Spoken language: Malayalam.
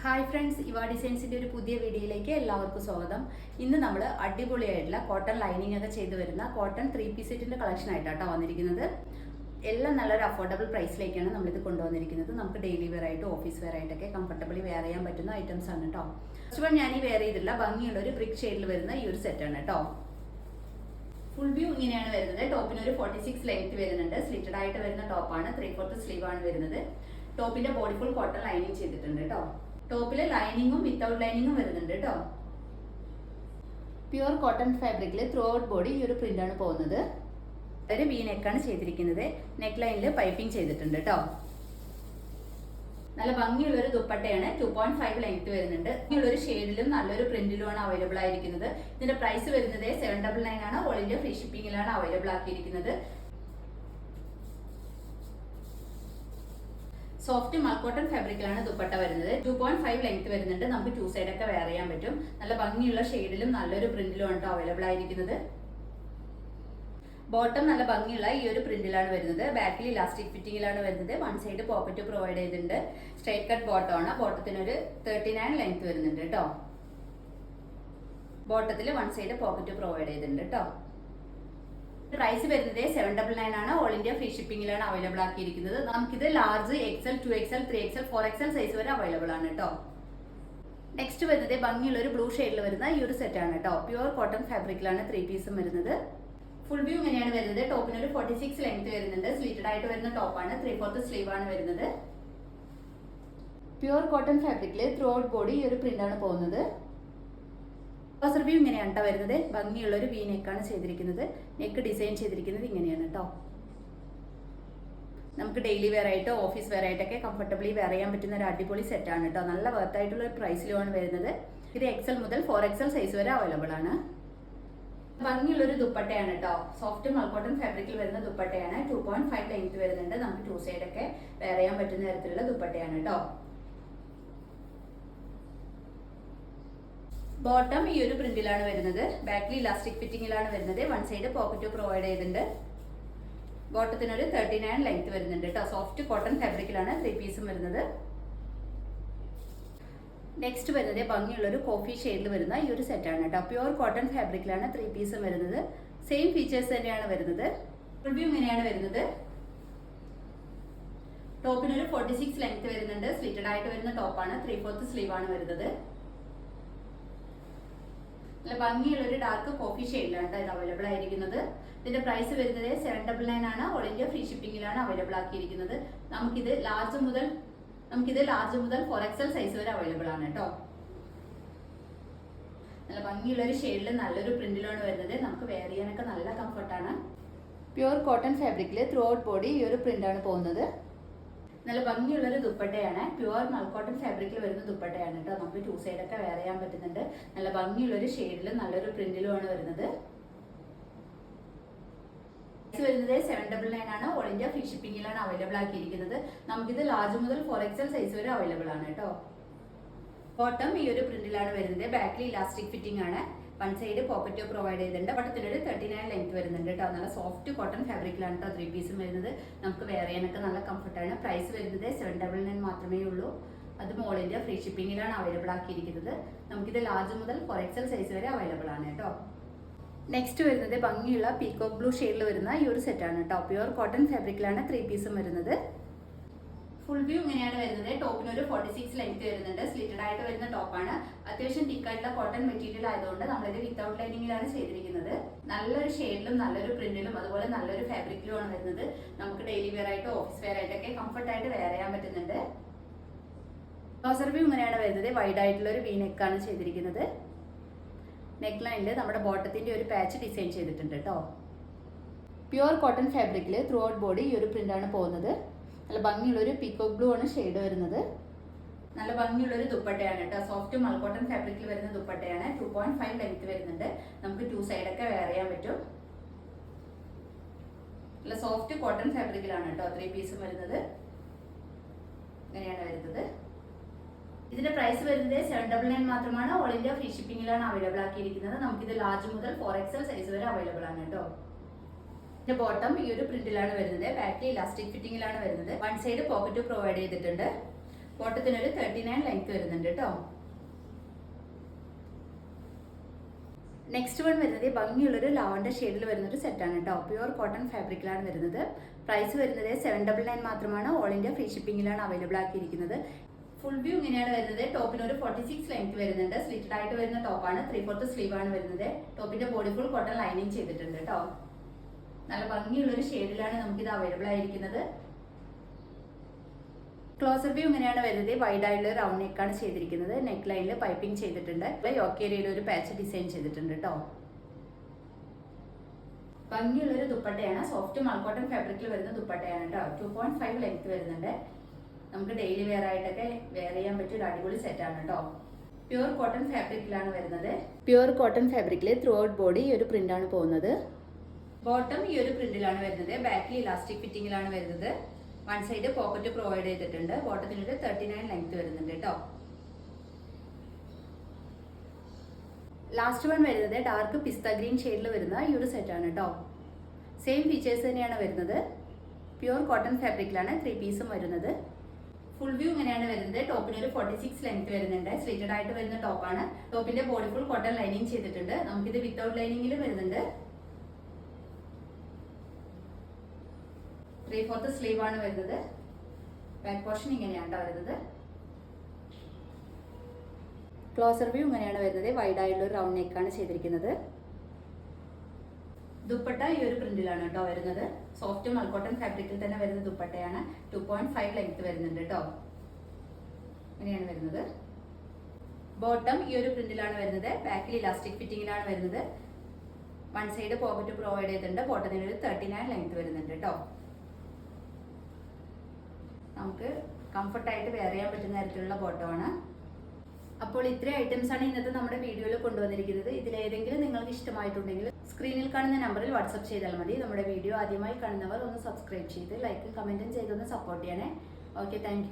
ഹായ് ഫ്രണ്ട്സ്, ഇവ ഡിസൈൻസിൻ്റെ ഒരു പുതിയ വീഡിയോയിലേക്ക് എല്ലാവർക്കും സ്വാഗതം. ഇന്ന് നമ്മൾ അടിപൊളിയായിട്ടുള്ള കോട്ടൺ ലൈനിങ് ഒക്കെ ചെയ്തു വരുന്ന കോട്ടൺ 3 പീസ് സെറ്റിൻ്റെ കളക്ഷൻ ആയിട്ടാണ് വന്നിരിക്കുന്നത്. എല്ലാം നല്ലൊരു അഫോർഡബിൾ പ്രൈസിലേക്കാണ് നമ്മളിത് കൊണ്ടുവന്നിരിക്കുന്നത്. നമുക്ക് ഡെയിലി വെയർ ആയിട്ട് ഓഫീസ് വെയർ ആയിട്ടൊക്കെ കംഫർട്ടബിളി വെയർ ചെയ്യാൻ പറ്റുന്ന ഐറ്റംസ് ആണ് കേട്ടോ. ഫസ്റ്റ് ഞാൻ ഈ വെയർ ചെയ്തിട്ടുള്ള ഭംഗിയുള്ള ഒരു ബ്രിക്ക് ഷെയ്ഡിൽ വരുന്ന ഈ ഒരു സെറ്റാണ് കേട്ടോ. ഫുൾ വ്യൂ ഇങ്ങനെയാണ് വരുന്നത്. ടോപ്പിന് ഒരു 46 ലെങ്ത് വരുന്നുണ്ട്. സ്ലിറ്റഡ് ആയിട്ട് വരുന്ന ടോപ്പാണ്. 3/4 സ്ലീവ് ആണ് വരുന്നത്. ടോപ്പിന്റെ ബോഡി ഫുൾ കോട്ടൺ ലൈനിങ് ചെയ്തിട്ടുണ്ട് കേട്ടോ. ടോപ്പില് ലൈനിങ്ങും വിത്തൗട്ട് ലൈനിങ്ങും വരുന്നുണ്ട് കേട്ടോ. പ്യുവർ കോട്ടൺ ഫാബ്രിക്കിൽ ത്രൂ ഔട്ട് ബോഡി ഈ ഒരു പ്രിന്റ് ആണ് പോകുന്നത്. ഒരു വി നെക്കാണ് ചെയ്തിരിക്കുന്നത്. നെക്ക് ലൈനിൽ പൈപ്പിംഗ് ചെയ്തിട്ടുണ്ട് കേട്ടോ. നല്ല ഭംഗിയുള്ള ഒരു ദുപ്പട്ടയാണ്. 2.5 ലെങ്ത് വരുന്നുണ്ട്. ഭംഗിയുള്ള ഒരു ഷെയ്ഡിലും നല്ലൊരു പ്രിന്റിലുമാണ് അവൈലബിൾ ആയിരിക്കുന്നത്. ഇതിന്റെ പ്രൈസ് വരുന്നത് 799 ആണ്. ഓൾ ഇന്ത്യ ഫ്രീ ഷിപ്പിംഗിലാണ് അവൈലബിൾ ആക്കിയിരിക്കുന്നത്. സോഫ്റ്റ് മൽക്കോട്ടൺ ഫാബ്രിക്കിലാണ് ദുപ്പട്ട വരുന്നത്. 2.5 ലെങ്ത് വരുന്നുണ്ട്. നമുക്ക് 2 സൈഡ് ഒക്കെ വെയർ ചെയ്യാൻ പറ്റും. നല്ല ഭംഗിയുള്ള ഷെയ്ഡിലും നല്ലൊരു പ്രിന്റിലും ആണ് അവൈലബിൾ ആയിരിക്കുന്നത്. ബോട്ടം നല്ല ഭംഗിയുള്ള ഈ ഒരു പ്രിന്റിലാണ് വരുന്നത്. ബാക്കിൽ ഇലാസ്റ്റിക് ഫിറ്റിംഗിലാണ് വരുന്നത്. വൺ സൈഡ് പോക്കറ്റ് പ്രൊവൈഡ് ചെയ്തിട്ടുണ്ട്. സ്ട്രൈറ്റ് കട്ട് ബോട്ടം ആണ്. ബോട്ടത്തിന് ഒരു 39 ലെങ്ത് വരുന്നുണ്ട് കേട്ടോ. ബോട്ടത്തിൽ വൺ സൈഡ് പോക്കറ്റ് പ്രൊവൈഡ് ചെയ്തിട്ടുണ്ട് കേട്ടോ. പ്രൈസ് വരുന്നത് 799 ആണ്. ഓൾ ഇന്ത്യ ഫ്രീ ഷിപ്പിംഗിലാണ് അവൈലബിൾ ആക്കിയിരിക്കുന്നത്. നമുക്കിത് large XL, 2XL, 3XL, 4XL size വരെ അവൈലബിൾ ആണ് കേട്ടോ. നെക്സ്റ്റ് വരുന്നത് ഭംഗിയുള്ള ഒരു ബ്ലൂ ഷെയ്ഡിൽ വരുന്ന ഈ ഒരു സെറ്റ് ആണ് കേട്ടോ. പ്യുവർ കോട്ടൺ ഫാബ്രിക്കിലാണ് 3 പീസും വരുന്നത്. ഫുൾ വ്യൂ ഇങ്ങനെയാണ് വരുന്നത്. ടോപ്പിന് ഒരു 46 ലെങ്ത് വരുന്നുണ്ട്. സ്ലിറ്റഡ് ആയിട്ട് വരുന്ന ടോപ്പാണ്. 3/4 സ്ലീവ് ആണ് വരുന്നത്. പ്യുവർ കോട്ടൺ ഫാബ്രിക്കിൽ ത്രൂ ഔട്ട് ബോഡി ഈ ഒരു പ്രിന്റ് ആണ് പോകുന്നത്. ഫസ്റ്റ് വ്യൂ ഇങ്ങനെയാണ് കേട്ടോ വരുന്നത്. ഭംഗിയുള്ള ഒരു വി നെക്കാണ് ചെയ്തിരിക്കുന്നത്. നെക്ക് ഡിസൈൻ ചെയ്തിരിക്കുന്നത് ഇങ്ങനെയാണ് കേട്ടോ. നമുക്ക് ഡെയിലി വെയർ ആയിട്ട് ഓഫീസ് വെയർ ആയിട്ടൊക്കെ കംഫർട്ടബിളി വെയർ ചെയ്യാൻ പറ്റുന്ന ഒരു അടിപൊളി സെറ്റ് ആണ് കേട്ടോ. നല്ല വർത്ത് ആയിട്ടുള്ള ഒരു പ്രൈസിലുമാണ് വരുന്നത്. ഇത് XL മുതൽ 4XL സൈസ് വരെ അവൈലബിൾ ആണ്. ഭംഗിയുള്ള ഒരു ദുപ്പട്ടയാണ് കേട്ടോ. സോഫ്റ്റ് മൽക്കോട്ടൺ ഫാബ്രിക്കിൽ വരുന്ന ദുപ്പട്ടയാണ്. 2.5 ലെങ്ത് വരുന്നുണ്ട്. നമുക്ക് 2 സൈഡ് ഒക്കെ വെയർ ചെയ്യാൻ പറ്റുന്ന തരത്തിലുള്ള ദുപ്പട്ടയാണ് കേട്ടോ. ബോട്ടം ഈ ഒരു പ്രിന്റിലാണ് വരുന്നത്. ബാക്കിൽ ഇലാസ്റ്റിക് ഫിറ്റിംഗിലാണ് വരുന്നത്. വൺ സൈഡ് പോക്കറ്റ് പ്രൊവൈഡ് ചെയ്തിട്ടുണ്ട്. ബോട്ടത്തിനൊരു 39 ലെങ്ത് വരുന്നുണ്ട് കേട്ടോ. സോഫ്റ്റ് കോട്ടൺ ഫാബ്രിക്കിലാണ് 3 പീസും വരുന്നത്. നെക്സ്റ്റ് വരുന്നത് ഭംഗിയുള്ള ഒരു കോഫി ഷെയ്ഡിൽ വരുന്ന ഈ ഒരു സെറ്റാണ് കേട്ടോ. പ്യുവർ കോട്ടൺ ഫാബ്രിക്കിലാണ് 3 പീസും വരുന്നത്. സെയിം ഫീച്ചേഴ്സ് തന്നെയാണ് വരുന്നത്. റിവ്യൂ ഇങ്ങനെയാണ് വരുന്നത്. ടോപ്പിനൊരു 46 ലെങ്ത് വരുന്നുണ്ട്. സ്ലിറ്റഡ് ആയിട്ട് വരുന്ന ടോപ്പാണ്. 3/4 സ്ലീവ് ആണ് വരുന്നത്. നല്ല ഭംഗിയുള്ള ഒരു ഡാർക്ക് കോഫി ഷെയ്ഡിലാണ് ഇത് അവൈലബിൾ ആയിരിക്കുന്നത്. ഇതിന്റെ പ്രൈസ് വരുന്നത് 799 ആണ്. ഓൾ ഇന്ത്യ ഫ്രീ ഷിപ്പിംഗിലാണ് അവൈലബിൾ ആക്കിയിരിക്കുന്നത്. നമുക്കിത് ലാർജ് മുതൽ 4XL സൈസ് വരെ അവൈലബിൾ ആണ് കേട്ടോ. നല്ല ഭംഗിയുള്ള ഒരു ഷെയ്ഡിൽ നല്ലൊരു പ്രിന്റിലാണ് വരുന്നത്. നമുക്ക് വെയർ ചെയ്യാനൊക്കെ നല്ല കംഫർട്ടാണ്. പ്യുവർ കോട്ടൺ ഫാബ്രിക്കിൽ ത്രൂ ഔട്ട് ബോഡി ഈ ഒരു പ്രിന്റാണ് പോകുന്നത്. നല്ല ഭംഗിയുള്ള ഒരു ദുപ്പട്ടയാണ്. പ്യുവർ മൽക്കോട്ടൺ ഫാബ്രിക്കിൽ വരുന്ന ദുപ്പട്ടയാണ് കേട്ടോ. നമുക്ക് 2 സൈഡ് ഒക്കെ വെയർ ചെയ്യാൻ പറ്റുന്നുണ്ട്. നല്ല ഭംഗിയുള്ള ഒരു ഷെയ്ഡിലും നല്ലൊരു പ്രിന്റിലുമാണ് വരുന്നത്. വരുന്നത് 799 ആണ്. ഓൾ ഇന്ത്യ ഫ്രീ ഷിപ്പിംഗിലാണ് അവൈലബിൾ ആക്കിയിരിക്കുന്നത്. നമുക്കിത് ലാർജ് മുതൽ 4XL സൈസ് വരെ അവൈലബിൾ ആണ് കേട്ടോ. ബോട്ടം ഈ ഒരു പ്രിന്റിലാണ് വരുന്നത്. ബാക്കിൽ ഇലാസ്റ്റിക് ഫിറ്റിംഗ് ആണ്. വൺ സൈഡ് പോക്കറ്റ് പ്രൊവൈഡ് ചെയ്തിട്ടുണ്ട്. ബോട്ടത്തിനൊരു 39 ലെങ്ത് വരുന്നുണ്ട് കേട്ടോ. നല്ല സോഫ്റ്റ് കോട്ടൺ ഫാബ്രിക്കിലാണ് കേട്ടോ 3 പീസും വരുന്നത്. നമുക്ക് വെയർ ചെയ്യാനൊക്കെ നല്ല കംഫർട്ടാണ്. പ്രൈസ് വരുന്നത് 799 മാത്രമേ ഉള്ളൂ. അതും ഓൾ ഇന്ത്യ ഫ്രീ ഷിപ്പിംഗിലാണ് അവൈലബിൾ ആക്കിയിരിക്കുന്നത്. നമുക്കിത് ലാർജ് മുതൽ 4XL സൈസ് വരെ അവൈലബിൾ ആണ് കേട്ടോ. നെക്സ്റ്റ് വരുന്നത് ഭംഗിയുള്ള പീകോക്ക് ബ്ലൂ ഷെയ്ഡിൽ വരുന്ന ഈ ഒരു സെറ്റാണ് കേട്ടോ. പ്യുവർ കോട്ടൺ ഫാബ്രിക്കിലാണ് 3 പീസും വരുന്നത്. ഫുൾ വ്യൂ ഇങ്ങനെയാണ് വരുന്നത്. ടോപ്പിന് ഒരു 46 ലെങ്ത് വരുന്നുണ്ട്. സ്ലിറ്റഡ് ആയിട്ട് വരുന്ന ടോപ്പാണ്. അത്യാവശ്യം തിക്കായിട്ടുള്ള കോട്ടൺ മെറ്റീരിയൽ ആയതുകൊണ്ട് നമ്മളിത് വിത്തൗട്ട് ലൈനിങ്ങിലാണ് ചെയ്തിരിക്കുന്നത്. നല്ലൊരു ഷെയ്ഡിലും നല്ലൊരു പ്രിന്റിലും അതുപോലെ നല്ലൊരു ഫാബ്രിക്കിലുമാണ് വരുന്നത്. നമുക്ക് ഡെയിലി വെയർ ആയിട്ട് ഓഫീസ് വെയർ ആയിട്ടൊക്കെ കംഫർട്ടായിട്ട് വെയർ ചെയ്യാൻ പറ്റുന്നുണ്ട്. ക്ലോസർ വ്യൂ ഇങ്ങനെയാണ് വരുന്നത്. വൈഡ് ആയിട്ടുള്ള ഒരു വി നെക്കാണ് ചെയ്തിരിക്കുന്നത്. നെക്ക് ലൈനിൽ നമ്മുടെ ബോട്ടത്തിന്റെ ഒരു പാച്ച് ഡിസൈൻ ചെയ്തിട്ടുണ്ട് കേട്ടോ. പ്യുവർ കോട്ടൺ ഫാബ്രിക്കിൽ ത്രൂ ഔട്ട് ബോഡി ഈ ഒരു പ്രിന്റാണ് പോകുന്നത്. നല്ല ഭംഗിയുള്ള ഒരു പീകോക്ക് ബ്ലൂ ആണ് ഷെയ്ഡ് വരുന്നത്. നല്ല ഭംഗിയുള്ള ഒരു ദുപ്പട്ടയാണ് കേട്ടോ. സോഫ്റ്റ് മൽക്കോട്ടൺ ഫാബ്രിക്കിൽ വരുന്ന ദുപ്പട്ടയാണ്. 2.5 ലെങ്ത് വരുന്നുണ്ട്. നമുക്ക് 2 സൈഡ് ഒക്കെ വെയർ ചെയ്യാൻ പറ്റും. നല്ല സോഫ്റ്റ് കോട്ടൺ ഫാബ്രിക്കിലാണ് കേട്ടോ 3 പീസും വരുന്നത്. ഇങ്ങനെയാണ് വരുന്നത്. ഇതിന്റെ പ്രൈസ് വരുന്നത് 799 മാത്രമാണ്. ഓൾ ഇന്ത്യ ഫ്രീ ഷിപ്പിംഗിലാണ് അവൈലബിൾ ആക്കിയിരിക്കുന്നത്. നമുക്കിത് ലാർജ് മുതൽ 4XL സൈസ് വരെ അവൈലബിൾ ആണ് കേട്ടോ. ഇതിന്റെ ബോട്ടം ഈ ഒരു പ്രിന്റിലാണ് വരുന്നത്. ബാക്കിൽ ഇലാസ്റ്റിക് ഫിറ്റിംഗിലാണ് വരുന്നത്. വൺ സൈഡ് പോക്കറ്റ് പ്രൊവൈഡ് ചെയ്തിട്ടുണ്ട്. ബോട്ടത്തിനൊരു 39 ലെങ്ത് വരുന്നുണ്ട് കേട്ടോ. നെക്സ്റ്റ് വൺ വരുന്നത് ഭംഗിയുള്ളൊരു ലാവൻഡർ ഷെയ്ഡിൽ വരുന്നൊരു സെറ്റാണ് കേട്ടോ. പ്യുവർ കോട്ടൺ ഫാബ്രിക്കിലാണ് വരുന്നത്. പ്രൈസ് വരുന്നത് 799 മാത്രമാണ്. ഓൾ ഇന്ത്യ ഫ്രീ ഷിപ്പിംഗിലാണ് അവൈലബിൾ ആക്കിയിരിക്കുന്നത്. ഫുൾ വ്യൂ ഇങ്ങനെയാണ് വരുന്നത്. ടോപ്പിന് ഒരു 46 ലെങ്ത് വരുന്നുണ്ട്. സ്ലിറ്റഡ് ആയിട്ട് വരുന്ന ടോപ്പാണ്. 3/4 സ്ലീവ് ആണ് വരുന്നത്. ടോപ്പിന്റെ ബോഡി ഫുൾ കോട്ടൺ ലൈനിങ് ചെയ്തിട്ടുണ്ട് കേട്ടോ. നല്ല ഭംഗിയുള്ളൊരു ഷെയ്ഡിലാണ് നമുക്കിത് അവൈലബിൾ ആയിരിക്കുന്നത്. ക്ലോസർ വ്യൂ ഇങ്ങനെയാണ് വരുന്നത്. വൈഡ് ആയിട്ടുള്ള റൗണ്ട് നെക്കാണ് ചെയ്തിരിക്കുന്നത്. നെക്ക് ലൈനിൽ പൈപ്പിംഗ് ചെയ്തിട്ടുണ്ട്. യോക്ക് ഏരിയയിൽ ഒരു പാച്ച് ഡിസൈൻ ചെയ്തിട്ടുണ്ട് കേട്ടോ. ഭംഗിയുള്ളൊരു ദുപ്പട്ടയാണ്. സോഫ്റ്റ് മൾക്കോട്ടൺ ഫാബ്രിക്കിൽ വരുന്ന ദുപ്പട്ടയാണ് കേട്ടോ. 2.5 ലെങ്ത് വരുന്നുണ്ട്. നമുക്ക് ഡെയിലി വെയർ ആയിട്ടൊക്കെ വെയർ ചെയ്യാൻ പറ്റിയ ഒരു അടിപൊളി സെറ്റാണ് കേട്ടോ. പ്യുവർ കോട്ടൺ ഫാബ്രിക്കിലാണ് വരുന്നത്. പ്യുവർ കോട്ടൺ ഫാബ്രിക്കിൽ ത്രൂ ഔട്ട് ബോഡി ഈ ഒരു പ്രിന്റ് ആണ് പോകുന്നത്. ബോട്ടം ഈ ഒരു പ്രിന്റിലാണ് വരുന്നത്. ബാക്കിൽ ഇലാസ്റ്റിക് ഫിറ്റിംഗിലാണ് വരുന്നത്. വൺ സൈഡ് പോക്കറ്റ് പ്രൊവൈഡ് ചെയ്തിട്ടുണ്ട്. ബോട്ടത്തിനൊരു 39 ലെങ്ത് വരുന്നുണ്ട് കേട്ടോ. ലാസ്റ്റ് വൺ വരുന്നത് ഡാർക്ക് പിസ്ത ഗ്രീൻ ഷെയ്ഡിൽ വരുന്ന ഈ ഒരു സെറ്റാണ് കേട്ടോ. സെയിം ഫീച്ചേഴ്സ് തന്നെയാണ് വരുന്നത്. പ്യുവർ കോട്ടൺ ഫാബ്രിക്കിലാണ് 3 പീസും വരുന്നത്. ഫുൾ വ്യൂ ഇങ്ങനെയാണ് വരുന്നത്. ടോപ്പിന് ഒരു 46 ലെങ്ത് വരുന്നുണ്ട്. സ്ലിറ്റഡ് ആയിട്ട് വരുന്ന ടോപ്പാണ്. ടോപ്പിന്റെ ബോഡി ഫുൾ കോട്ടൺ ലൈനിങ് ചെയ്തിട്ടുണ്ട്. നമുക്കിത് വിത്തൗട്ട് ലൈനിങ്ങിൽ വരുന്നുണ്ട്. 3/4 സ്ലീവ് ആണ് വരുന്നത്. ബാക്ക് പോർഷൻ ഇങ്ങനെയാണ് വരുന്നത്. ക്ലോസർ വ്യൂ ഇങ്ങനെയാണ് വരുന്നത്. വൈഡ് ആയിട്ടുള്ള ഒരു റൗണ്ട് നെക്കാണ് ചെയ്തിരിക്കുന്നത്. ദുപ്പട്ട ഈ ഒരു പ്രിന്റിലാണ് കേട്ടോ വരുന്നത്. സോഫ്റ്റ് മൾക്കോട്ടൺ ഫാബ്രിക്കിൽ തന്നെ വരുന്ന ദുപ്പട്ടയാണ്. 2.5 ലെങ്ത് വരുന്നുണ്ട് കേട്ടോ. ഇങ്ങനെയാണ് വരുന്നത്. ബോട്ടം ഈ ഒരു പ്രിന്റിലാണ് വരുന്നത്. ബാക്കിൽ ഇലാസ്റ്റിക് ഫിറ്റിംഗിലാണ് വരുന്നത്. വൺ സൈഡ് പോക്കറ്റ് പ്രൊവൈഡ് ചെയ്തിട്ടുണ്ട്. ബോട്ടത്തിന് ഒരു 39 ലെങ്ത് വരുന്നുണ്ട് കേട്ടോ. നമുക്ക് കംഫർട്ടായിട്ട് വെയർ ചെയ്യാൻ പറ്റുന്ന തരത്തിലുള്ള ബോട്ടമാണ്. അപ്പോൾ ഇത്രയും ഐറ്റംസ് ആണ് ഇന്നത്തെ നമ്മുടെ വീഡിയോയിൽ കൊണ്ടുവന്നിരിക്കുന്നത്. ഇതിലേതെങ്കിലും നിങ്ങൾക്ക് ഇഷ്ടമായിട്ടുണ്ടെങ്കിൽ സ്ക്രീനിൽ കാണുന്ന നമ്പറിൽ വാട്സപ്പ് ചെയ്താൽ മതി. നമ്മുടെ വീഡിയോ ആദ്യമായി കാണുന്നവർ ഒന്ന് സബ്സ്ക്രൈബ് ചെയ്ത് ലൈക്കും കമൻറ്റും ചെയ്തൊന്ന് സപ്പോർട്ട് ചെയ്യണേ. Okay, thank